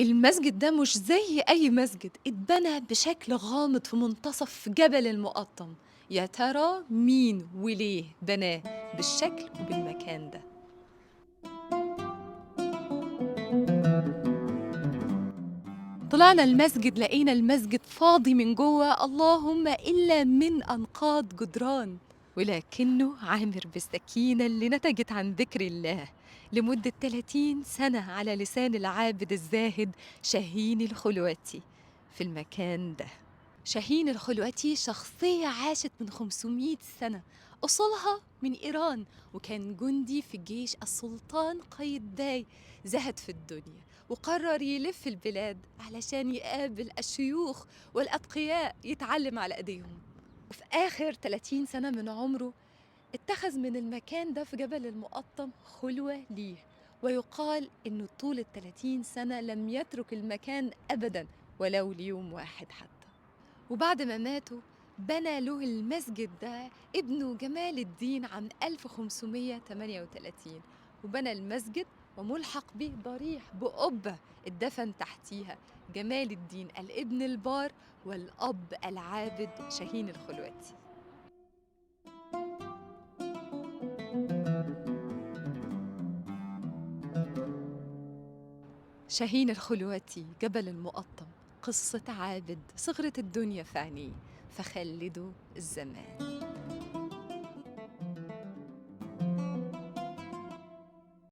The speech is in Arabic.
المسجد ده مش زي أي مسجد، اتبنى بشكل غامض في منتصف جبل المقطم. يا ترى مين وليه بناه بالشكل وبالمكان ده؟ طلعنا المسجد لقينا المسجد فاضي من جوه، اللهم إلا من أنقاض جدران، ولكنه عامر بالسكينة اللي نتجت عن ذكر الله لمدة 30 سنة على لسان العابد الزاهد شاهين الخلوتي في المكان ده. شاهين الخلوتي شخصية عاشت من 500 سنة، أصولها من إيران، وكان جندي في جيش السلطان قايتباي. زهد في الدنيا وقرر يلف البلاد علشان يقابل الشيوخ والأتقياء يتعلم على أيديهم. وفي آخر 30 سنة من عمره اتخذ من المكان ده في جبل المقطم خلوة ليه، ويقال إنه طول ال30 سنة لم يترك المكان أبدا ولو ليوم واحد حتى. وبعد ما ماتوا بنى له المسجد ده ابنه جمال الدين عام 1538، وبنى المسجد وملحق به ضريح بقبة اتدفن تحتيها جمال الدين الابن البار والأب العابد شاهين الخلوتي. شاهين الخلوتي جبل المقطم، قصة عابد صغرت الدنيا في عينيه فخلده الزمان.